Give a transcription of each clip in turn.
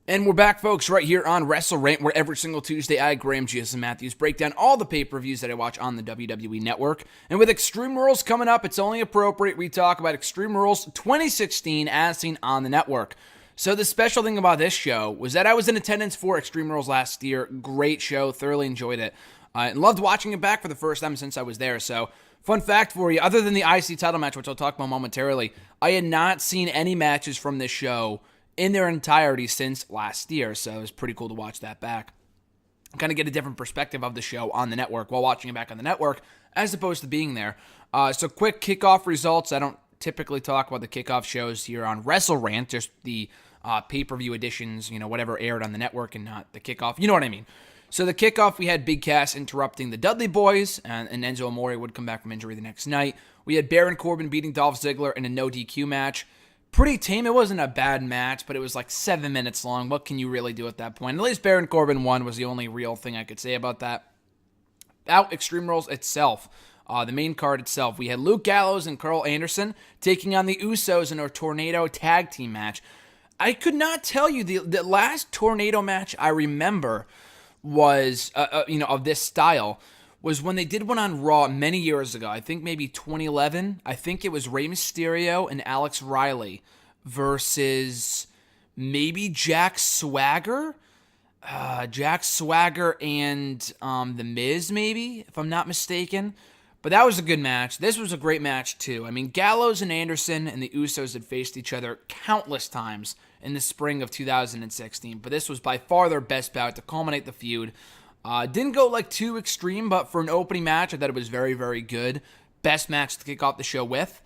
And we're back, folks, right here on WrestleRant, where every single Tuesday I, Graham GSM Matthews, break down all the pay-per-views that I watch on the WWE Network. And with Extreme Rules coming up, it's only appropriate we talk about Extreme Rules 2016 as seen on the network. So the special thing about this show was that I was in attendance for Extreme Rules last year. Great show, thoroughly enjoyed it. And loved watching it back for the first time since I was there. So, fun fact for you, other than the IC title match, which I'll talk about momentarily, I had not seen any matches from this show in their entirety since last year, so it was pretty cool to watch that back. Kind of get a different perspective of the show on the network while watching it back on the network, as opposed to being there. So quick kickoff results. I don't typically talk about the kickoff shows here on WrestleRant, just the pay-per-view editions, whatever aired on the network and not the kickoff. You know what I mean. So the kickoff, we had Big Cass interrupting the Dudley Boys, and Enzo Amore would come back from injury the next night. We had Baron Corbin beating Dolph Ziggler in a no DQ match. Pretty tame. It wasn't a bad match, but it was like 7 minutes long. What can you really do at that point? At least Baron Corbin won was the only real thing I could say about that. Out Extreme Rules itself, the main card itself, we had Luke Gallows and Carl Anderson taking on the Usos in a Tornado tag team match. I could not tell you, the last Tornado match I remember was, of this style, was when they did one on Raw many years ago. I think maybe 2011. I think it was Rey Mysterio and Alex Riley versus maybe Jack Swagger. Jack Swagger and The Miz, maybe, if I'm not mistaken. But that was a good match. This was a great match, too. I mean, Gallows and Anderson and the Usos had faced each other countless times in the spring of 2016. But this was by far their best bout to culminate the feud. Didn't go like too extreme, but for an opening match, I thought it was very, very good. Best match to kick off the show with.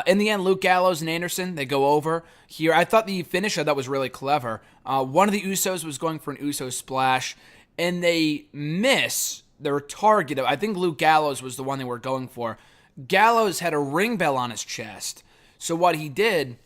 In the end, Luke Gallows and Anderson, they go over here. I thought the finish, I thought was really clever. One of the Usos was going for an Uso splash, and they miss their target. I think Luke Gallows was the one they were going for. Gallows had a ring bell on his chest. So what he did,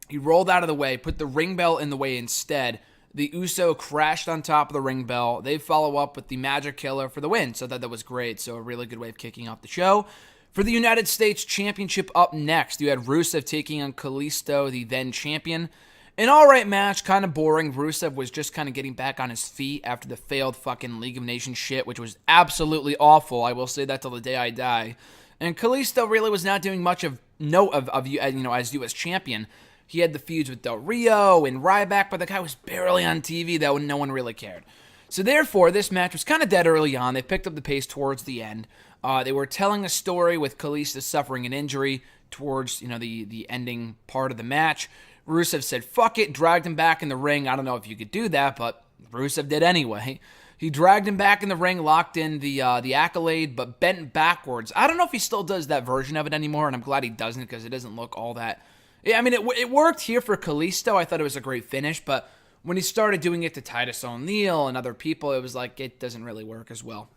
he rolled out of the way, put the ring bell in the way instead. The Uso crashed on top of the ring bell. They follow up with the Magic Killer for the win. So that was great. So a really good way of kicking off the show. For the United States Championship up next, you had Rusev taking on Kalisto, the then champion. An alright match, kind of boring. Rusev was just kind of getting back on his feet after the failed fucking League of Nations shit, which was absolutely awful. I will say that till the day I die. And Kalisto really was not doing much of note of as U.S. champion. He had the feuds with Del Rio and Ryback, but the guy was barely on TV, though, and no one really cared. So therefore, this match was kind of dead early on. They picked up the pace towards the end. They were telling a story with Kalisto suffering an injury towards, the ending part of the match. Rusev said, fuck it, dragged him back in the ring. I don't know if you could do that, but Rusev did anyway. He dragged him back in the ring, locked in the accolade, but bent backwards. I don't know if he still does that version of it anymore, and I'm glad he doesn't because it doesn't look all that... I mean, it worked here for Kalisto. I thought it was a great finish, but when he started doing it to Titus O'Neil and other people, it was like, it doesn't really work as well.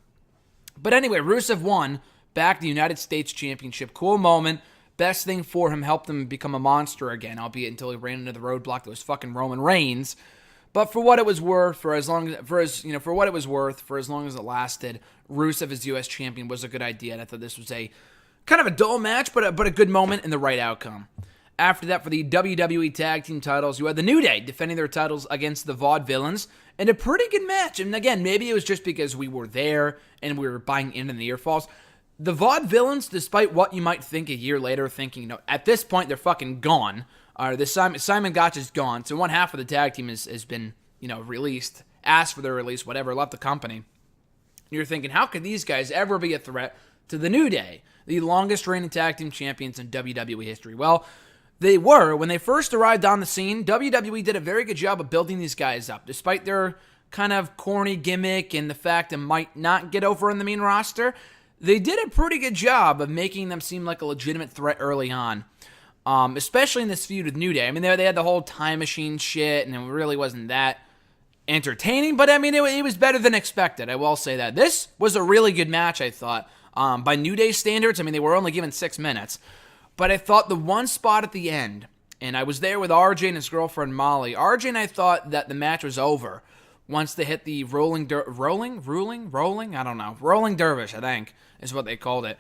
But anyway, Rusev won back the United States Championship. Cool moment. Best thing for him, helped him become a monster again, albeit until he ran into the roadblock that was fucking Roman Reigns. But for what it was worth, for as long as it lasted, Rusev as U.S. champion was a good idea. And I thought this was a kind of a dull match, but a good moment and the right outcome. After that, for the WWE Tag Team titles, you had the New Day defending their titles against the Vaudevillains in a pretty good match. And again, maybe it was just because we were there and we were buying into the earfalls. The Vaudevillains, despite what you might think a year later, thinking, at this point they're fucking gone. Simon Gotch is gone, so one half of the tag team has been, released, asked for their release, whatever, left the company. You're thinking, how could these guys ever be a threat to the New Day, the longest reigning tag team champions in WWE history? Well, they were. When they first arrived on the scene, WWE did a very good job of building these guys up. Despite their kind of corny gimmick and the fact it might not get over in the main roster, they did a pretty good job of making them seem like a legitimate threat early on. Especially in this feud with New Day. I mean, they had the whole time machine shit, and it really wasn't that entertaining, but I mean, it was better than expected. I will say that. This was a really good match, I thought. By New Day standards, I mean, they were only given 6 minutes. But I thought the one spot at the end, and I was there with RJ and his girlfriend Molly. RJ and I thought that the match was over once they hit the rolling dervish, I think, is what they called it.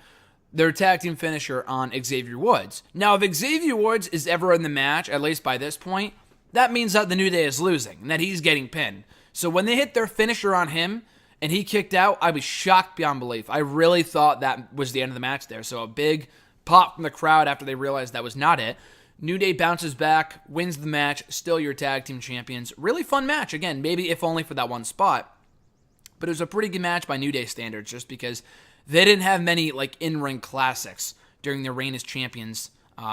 Their tag team finisher on Xavier Woods. Now, if Xavier Woods is ever in the match, at least by this point, that means that the New Day is losing and that he's getting pinned. So when they hit their finisher on him and he kicked out, I was shocked beyond belief. I really thought that was the end of the match there. So a big pop from the crowd after they realized that was not it. New Day bounces back, wins the match, still your tag team champions. Really fun match. Again, maybe if only for that one spot. But it was a pretty good match by New Day standards just because they didn't have many in-ring classics during their reign as champions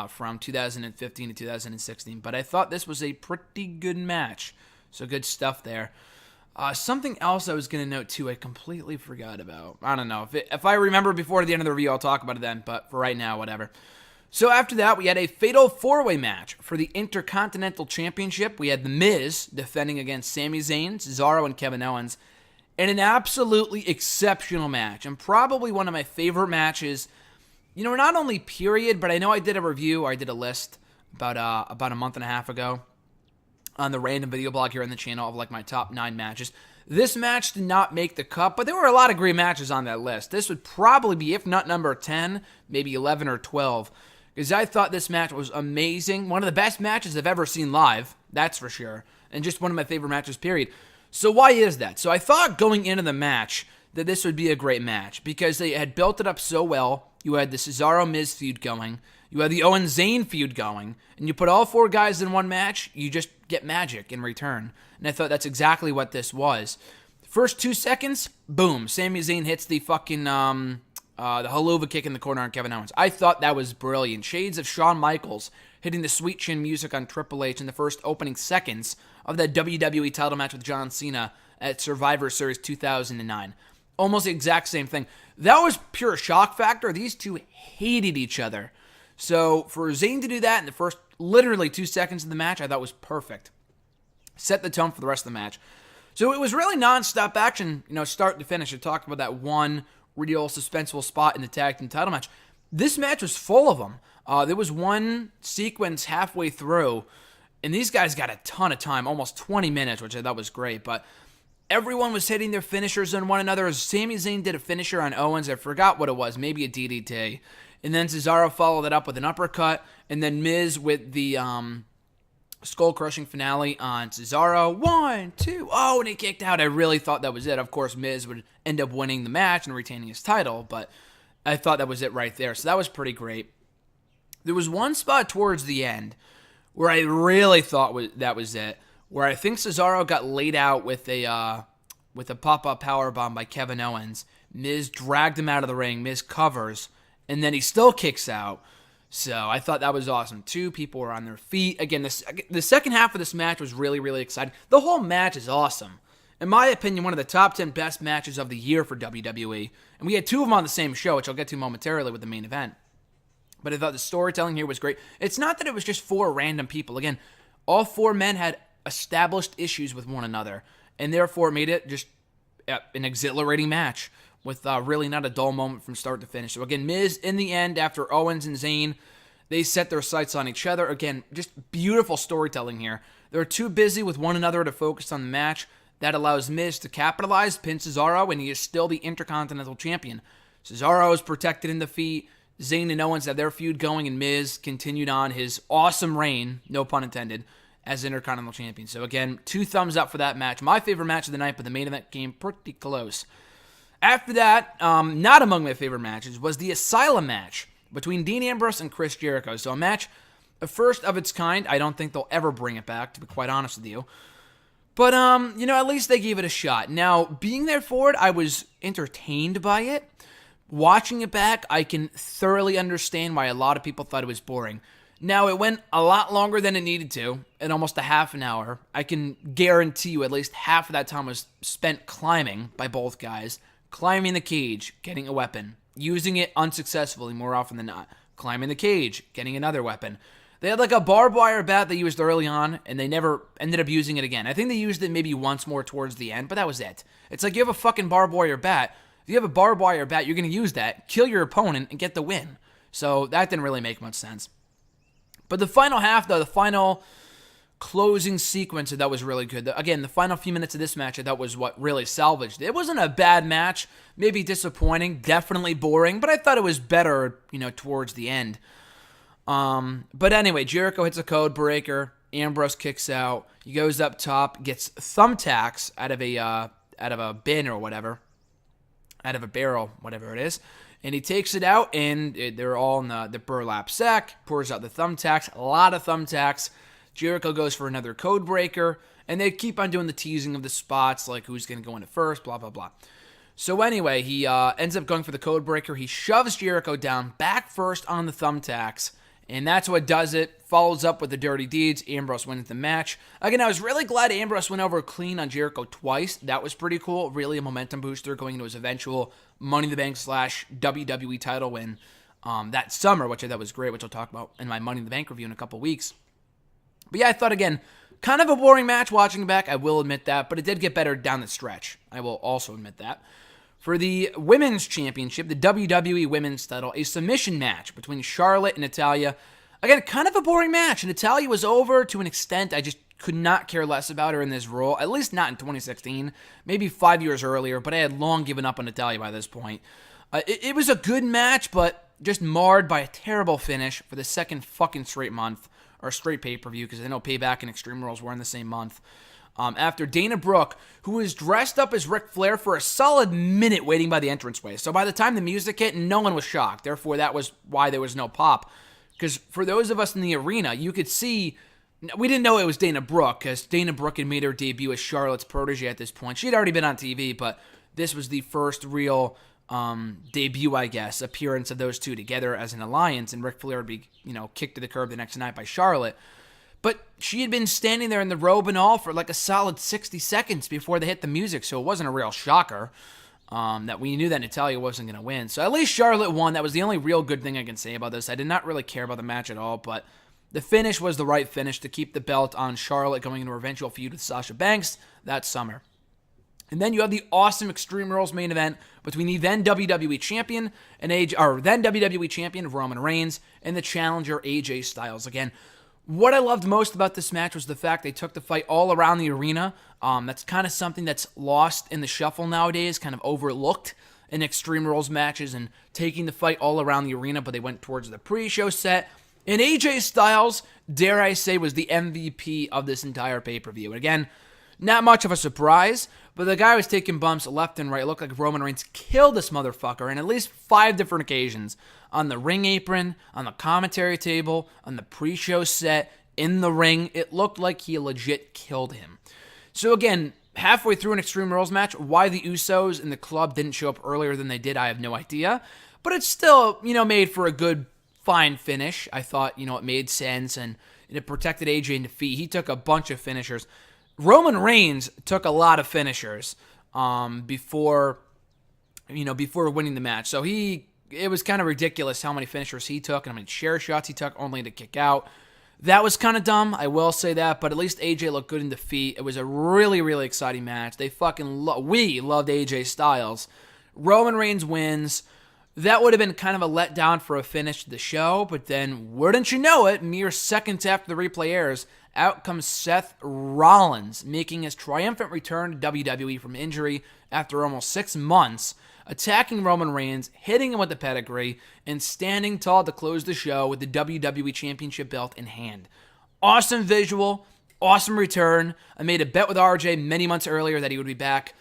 from 2015 to 2016. But I thought this was a pretty good match. So good stuff there. Something else I was going to note too, I completely forgot about. I don't know. If I remember before the end of the review, I'll talk about it then. But for right now, whatever. So after that, we had a fatal four-way match for the Intercontinental Championship. We had The Miz defending against Sami Zayn, Cesaro, and Kevin Owens. In an absolutely exceptional match. And probably one of my favorite matches. Not only period, but I know I did a review, or I did a list about a month and a half ago on the random video blog here on the channel of my top 9 matches. This match did not make the cut, but there were a lot of great matches on that list. This would probably be, if not number 10, maybe 11 or 12. Because I thought this match was amazing. One of the best matches I've ever seen live, that's for sure. And just one of my favorite matches, period. So why is that? So I thought going into the match that this would be a great match because they had built it up so well. You had the Cesaro-Miz feud going. You had the Owens-Zayn feud going. And you put all 4 guys in one match, you just get magic in return. And I thought that's exactly what this was. First 2 seconds, boom. Sami Zayn hits the fucking the haluva kick in the corner on Kevin Owens. I thought that was brilliant. Shades of Shawn Michaels hitting the sweet chin music on Triple H in the first opening seconds of that WWE title match with John Cena at Survivor Series 2009. Almost the exact same thing. That was pure shock factor. These two hated each other. So for Zayn to do that in the first literally 2 seconds of the match, I thought was perfect. Set the tone for the rest of the match. So it was really non-stop action, start to finish. I talked about that one real suspenseful spot in the tag team title match. This match was full of them. There was one sequence halfway through, and these guys got a ton of time, almost 20 minutes, which I thought was great. But everyone was hitting their finishers on one another. Sami Zayn did a finisher on Owens. I forgot what it was, maybe a DDT. And then Cesaro followed it up with an uppercut. And then Miz with the skull-crushing finale on Cesaro. 1, 2, oh, and he kicked out. I really thought that was it. Of course, Miz would end up winning the match and retaining his title, but I thought that was it right there. So that was pretty great. There was one spot towards the end where I really thought that was it, where I think Cesaro got laid out with a pop-up powerbomb by Kevin Owens. Miz dragged him out of the ring. Miz covers, and then he still kicks out. So I thought that was awesome. 2 people were on their feet. Again, the second half of this match was really, really exciting. The whole match is awesome. In my opinion, one of the top 10 best matches of the year for WWE. And we had 2 of them on the same show, which I'll get to momentarily with the main event. But I thought the storytelling here was great. It's not that it was just 4 random people. Again, all 4 men had established issues with one another. And therefore made it just an exhilarating match with really not a dull moment from start to finish. So again, Miz, in the end, after Owens and Zayn, they set their sights on each other. Again, just beautiful storytelling here. They're too busy with one another to focus on the match. That allows Miz to capitalize, pin Cesaro, and he is still the Intercontinental Champion. Cesaro is protected in defeat. Zayn and Owens have their feud going, and Miz continued on his awesome reign, no pun intended, as Intercontinental Champion. So again, 2 thumbs up for that match. My favorite match of the night, but the main event came pretty close. After that, not among my favorite matches, was the Asylum match between Dean Ambrose and Chris Jericho. So a match, a first of its kind. I don't think they'll ever bring it back, to be quite honest with you. But, at least they gave it a shot. Now, being there for it, I was entertained by it. Watching it back, I can thoroughly understand why a lot of people thought it was boring. Now, it went a lot longer than it needed to, in almost a half an hour. I can guarantee you at least half of that time was spent climbing by both guys. Climbing the cage, getting a weapon. Using it unsuccessfully more often than not. Climbing the cage, getting another weapon. They had a barbed wire bat they used early on, and they never ended up using it again. I think they used it maybe once more towards the end, but that was it. It's like you have a fucking barbed wire bat. If you have a barbed wire bat, you're going to use that, kill your opponent, and get the win. So that didn't really make much sense. But the final half, though, the final closing sequence, that was really good. Again, the final few minutes of this match, I thought was what really salvaged it. It wasn't a bad match, maybe disappointing, definitely boring, but I thought it was better, towards the end. But anyway, Jericho hits a code breaker Ambrose kicks out. He goes up top, gets thumbtacks out of a bin or whatever, out of a barrel, whatever it is. And he takes it out, and they're all in the burlap sack, pours out the thumbtacks, a lot of thumbtacks. Jericho goes for another code breaker, and they keep on doing the teasing of the spots, like who's going to go in it first, blah, blah, blah. So anyway, he ends up going for the code breaker. He shoves Jericho down, back first on the thumbtacks, and that's what does it. Follows up with the dirty deeds. Ambrose wins the match. Again, I was really glad Ambrose went over clean on Jericho twice. That was pretty cool. Really a momentum booster going into his eventual Money in the Bank / WWE title win that summer, which I thought was great, which I'll talk about in my Money in the Bank review in a couple weeks. But yeah, I thought, again, kind of a boring match watching it back. I will admit that, but it did get better down the stretch. I will also admit that. For the Women's Championship, the WWE Women's title, a submission match between Charlotte and Natalya. Again, kind of a boring match. Natalya was over to an extent. I just could not care less about her in this role, at least not in 2016, maybe 5 years earlier, but I had long given up on Natalya by this point. It was a good match, but just marred by a terrible finish for the second fucking straight month, or straight pay-per-view, because I know Payback and Extreme Rules were in the same month. After Dana Brooke, who was dressed up as Ric Flair for a solid minute waiting by the entranceway. So by the time the music hit, no one was shocked. Therefore, that was why there was no pop. Because for those of us in the arena, you could see, we didn't know it was Dana Brooke, because Dana Brooke had made her debut as Charlotte's protege at this point. She had already been on TV, but this was the first real debut, I guess, appearance of those two together as an alliance, and Ric Flair would be, kicked to the curb the next night by Charlotte. But she had been standing there in the robe and all for like a solid 60 seconds before they hit the music, so it wasn't a real shocker that we knew that Natalya wasn't going to win. So at least Charlotte won. That was the only real good thing I can say about this. I did not really care about the match at all, but the finish was the right finish to keep the belt on Charlotte going into her eventual feud with Sasha Banks that summer. And then you have the awesome Extreme Rules main event between the then WWE Champion Roman Reigns and the challenger AJ Styles. Again, what I loved most about this match was the fact they took the fight all around the arena. That's kind of something that's lost in the shuffle nowadays, kind of overlooked in Extreme Rules matches, and taking the fight all around the arena, but they went towards the pre-show set. And AJ Styles, dare I say, was the MVP of this entire pay-per-view. And again, not much of a surprise, but the guy was taking bumps left and right. It looked like Roman Reigns killed this motherfucker on at least 5 different occasions. On the ring apron, on the commentary table, on the pre-show set, in the ring. It looked like he legit killed him. So again, halfway through an Extreme Rules match, why the Usos and the club didn't show up earlier than they did, I have no idea. But it's still, made for a good, fine finish. I thought, it made sense, and it protected AJ in defeat. He took a bunch of finishers. Roman Reigns took a lot of finishers before winning the match. So it was kind of ridiculous how many finishers he took and how many chair shots he took only to kick out. That was kind of dumb, I will say that, but at least AJ looked good in defeat. It was a really, really exciting match. We loved AJ Styles. Roman Reigns wins. That would have been kind of a letdown for a finish to the show, but then, wouldn't you know it, mere seconds after the replay airs, out comes Seth Rollins, making his triumphant return to WWE from injury after almost 6 months, attacking Roman Reigns, hitting him with the pedigree, and standing tall to close the show with the WWE Championship belt in hand. Awesome visual, awesome return. I made a bet with RJ many months earlier that he would be back.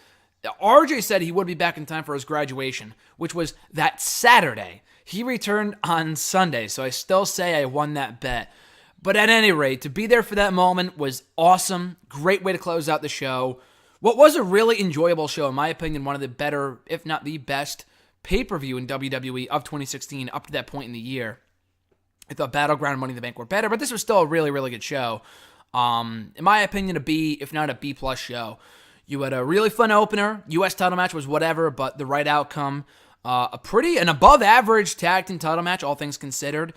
RJ said he would be back in time for his graduation, which was that Saturday. He returned on Sunday, so I still say I won that bet. But at any rate, to be there for that moment was awesome. Great way to close out the show. What was a really enjoyable show, in my opinion, one of the better, if not the best, pay-per-view in WWE of 2016 up to that point in the year. I thought Battleground and Money in the Bank were better, but this was still a really, really good show. In my opinion, a B, if not a B+ show. You had a really fun opener. U.S. title match was whatever, but the right outcome. An above-average tag team title match, all things considered.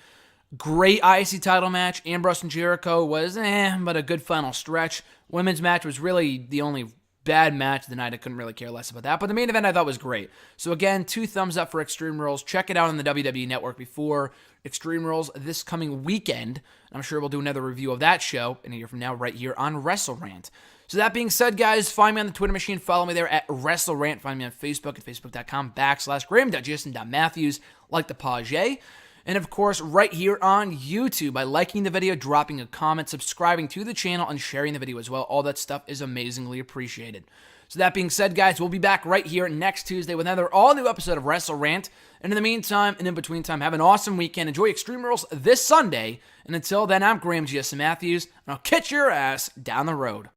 Great IC title match. Ambrose and Jericho was but a good final stretch. Women's match was really the only bad match of the night. I couldn't really care less about that. But the main event I thought was great. So again, 2 thumbs up for Extreme Rules. Check it out on the WWE Network before Extreme Rules this coming weekend. I'm sure we'll do another review of that show in a year from now right here on WrestleRant. So that being said, guys, find me on the Twitter machine. Follow me there at WrestleRant. Find me on Facebook at facebook.com/Graham.Jason.Matthews, like the page. And of course, right here on YouTube by liking the video, dropping a comment, subscribing to the channel, and sharing the video as well. All that stuff is amazingly appreciated. So that being said, guys, we'll be back right here next Tuesday with another all-new episode of WrestleRant. And in the meantime, and in between time, have an awesome weekend. Enjoy Extreme Rules this Sunday. And until then, I'm Graham G.S. Matthews, and I'll catch your ass down the road.